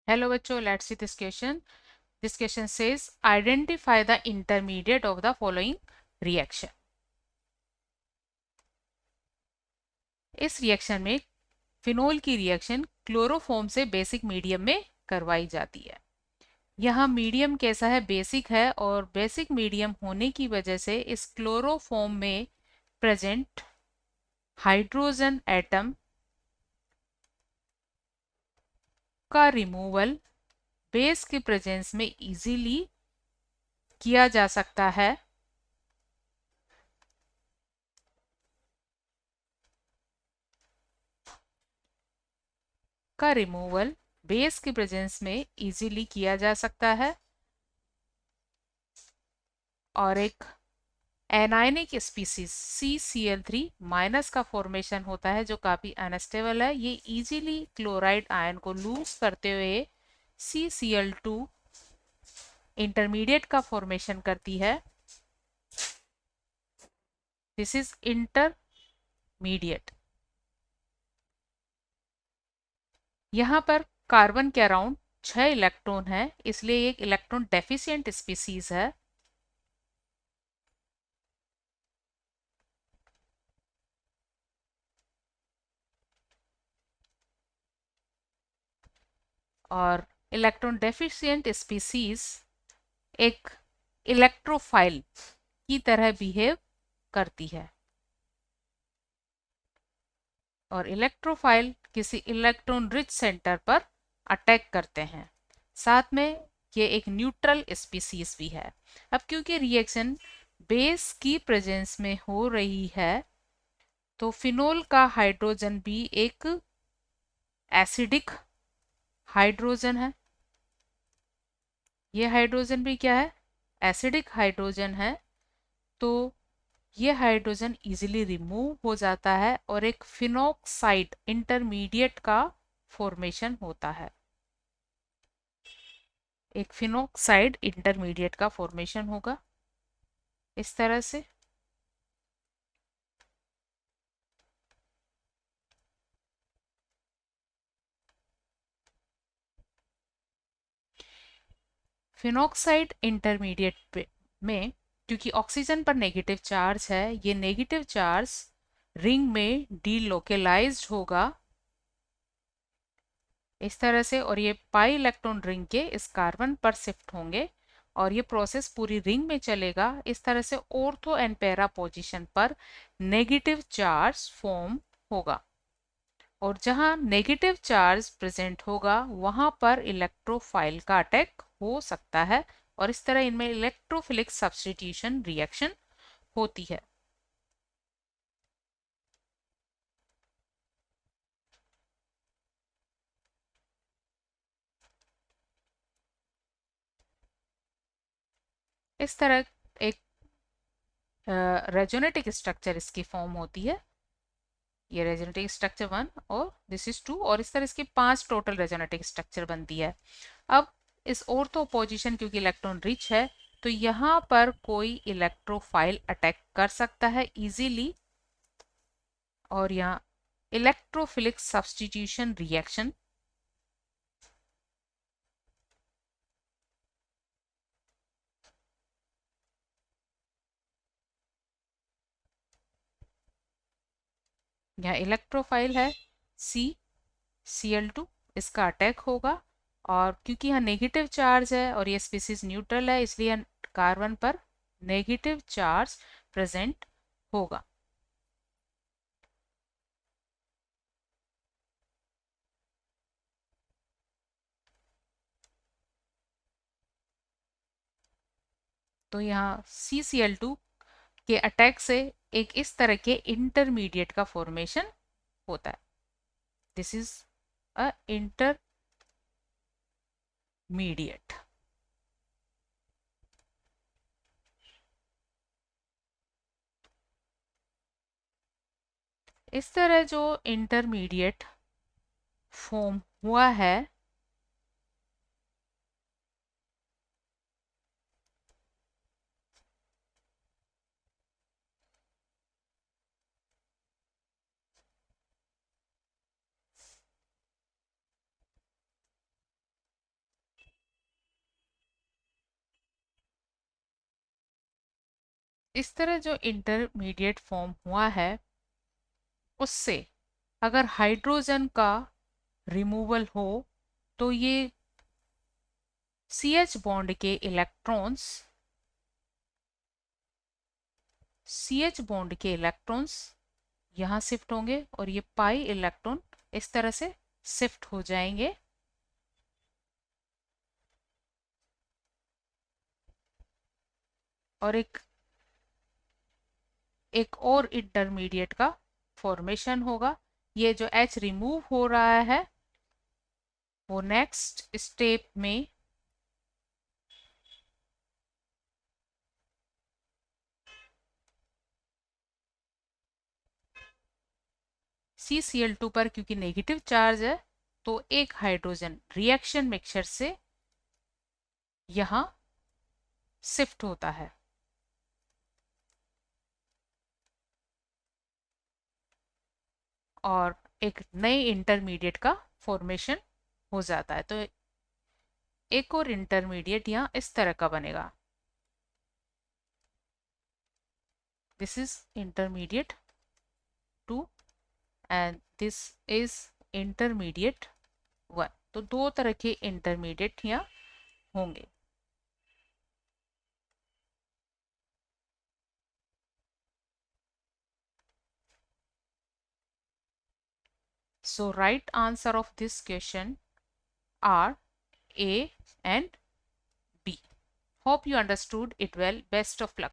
Hello बच्चों, let's see this question. This question says identify the intermediate of the following reaction. इस reaction में phenol की reaction chloroform से basic medium में करवाई जाती है। यहाँ मीडियम कैसा है? बेसिक है, और बेसिक मीडियम होने की वजह से इस क्लोरोफॉर्म में प्रेजेंट हाइड्रोजन एटम का रिमूवल बेस की प्रेजेंस में इजीली किया जा सकता है का रिमूवल बेस की प्रेजेंस में इजीली किया जा सकता है, और एक एनायनिक स्पीसीज CCl3 माइनस का फॉर्मेशन होता है जो काफी अनस्टेबल है। ये इजीली क्लोराइड आयन को लूज करते हुए CCl2 इंटरमीडिएट का फॉर्मेशन करती है। This is intermediate. यहाँ पर कार्बन के अराउंड 6 इलेक्ट्रॉन है, इसलिए एक इलेक्ट्रॉन डेफिशिएंट स्पीसीज है। और इलेक्ट्रॉन डेफिशिएंट स्पीसीज एक इलेक्ट्रोफाइल की तरह बिहेव करती है, और इलेक्ट्रोफाइल किसी इलेक्ट्रॉन रिच सेंटर पर अटैक करते हैं। साथ में ये एक न्यूट्रल स्पीसीज भी है। अब क्योंकि रिएक्शन बेस की प्रेजेंस में हो रही है, तो फिनोल का हाइड्रोजन भी एक एसिडिक हाइड्रोजन है। ये हाइड्रोजन भी क्या है? एसिडिक हाइड्रोजन है। तो ये हाइड्रोजन इजीली रिमूव हो जाता है और एक फिनोक्साइड इंटरमीडिएट का फॉर्मेशन होता है। एक फिनोक्साइड इंटरमीडिएट का फॉर्मेशन होगा इस तरह से। फिनोक्साइड इंटरमीडिएट में क्योंकि ऑक्सीजन पर नेगेटिव चार्ज है, ये नेगेटिव चार्ज रिंग में डीलोकेलाइज्ड होगा इस तरह से, और ये पाई इलेक्ट्रॉन रिंग के इस कार्बन पर शिफ्ट होंगे, और ये प्रोसेस पूरी रिंग में चलेगा इस तरह से। ऑर्थो एंड पैरा पोजीशन पर नेगेटिव चार्ज फॉर्म होगा, और जहां नेगेटिव चार्ज प्रेजेंट होगा वहां पर इलेक्ट्रोफाइल का अटैक हो सकता है, और इस तरह इनमें इलेक्ट्रोफिलिक सब्स्टिट्यूशन रिएक्शन होती है। इस तरह एक रेजोनेटिक स्ट्रक्चर इसकी फॉर्म होती है। ये रेजोनेटिक स्ट्रक्चर 1 और दिस इज 2, और इस तरह इसकी 5 टोटल रेजोनेटिक स्ट्रक्चर बनती है। अब इस ऑर्थो पोजीशन क्योंकि इलेक्ट्रॉन रिच है, तो यहाँ पर कोई इलेक्ट्रोफाइल अटैक कर सकता है इजीली, और यहाँ इलेक्ट्रोफिलिक सब्स्टिट्यूशन रिएक्शन यहाँ इलेक्ट्रोफाइल है CCl2, इसका अटैक होगा, और क्योंकि यहाँ नेगेटिव चार्ज है और ये स्पीसीज न्यूट्रल है, इसलिए कार्बन पर नेगेटिव चार्ज प्रेजेंट होगा। तो यहाँ CCl2 के अटैक से एक इस तरह के इंटरमीडिएट का फॉर्मेशन होता है। This is a intermediate. इस तरह जो इंटरमीडिएट फॉर्म हुआ है, इस तरह जो इंटरमीडिएट फॉर्म हुआ है उससे अगर हाइड्रोजन का रिमूवल हो तो ये CH बॉन्ड के इलेक्ट्रॉन्स यहाँ शिफ्ट होंगे और ये पाई इलेक्ट्रॉन इस तरह से शिफ्ट हो जाएंगे और एक और इंटरमीडिएट का फॉर्मेशन होगा। ये जो H रिमूव हो रहा है वो नेक्स्ट स्टेप में CCl2 पर क्योंकि नेगेटिव चार्ज है तो एक हाइड्रोजन रिएक्शन मिक्सचर से यहां शिफ्ट होता है और एक नए इंटरमीडिएट का फॉर्मेशन हो जाता है। तो एक और इंटरमीडिएट यहाँ इस तरह का बनेगा। This is intermediate 2 and this is intermediate 1। तो दो तरह के इंटरमीडिएट यहाँ होंगे। So right answer of this question are A and B. Hope you understood it well. Best of luck.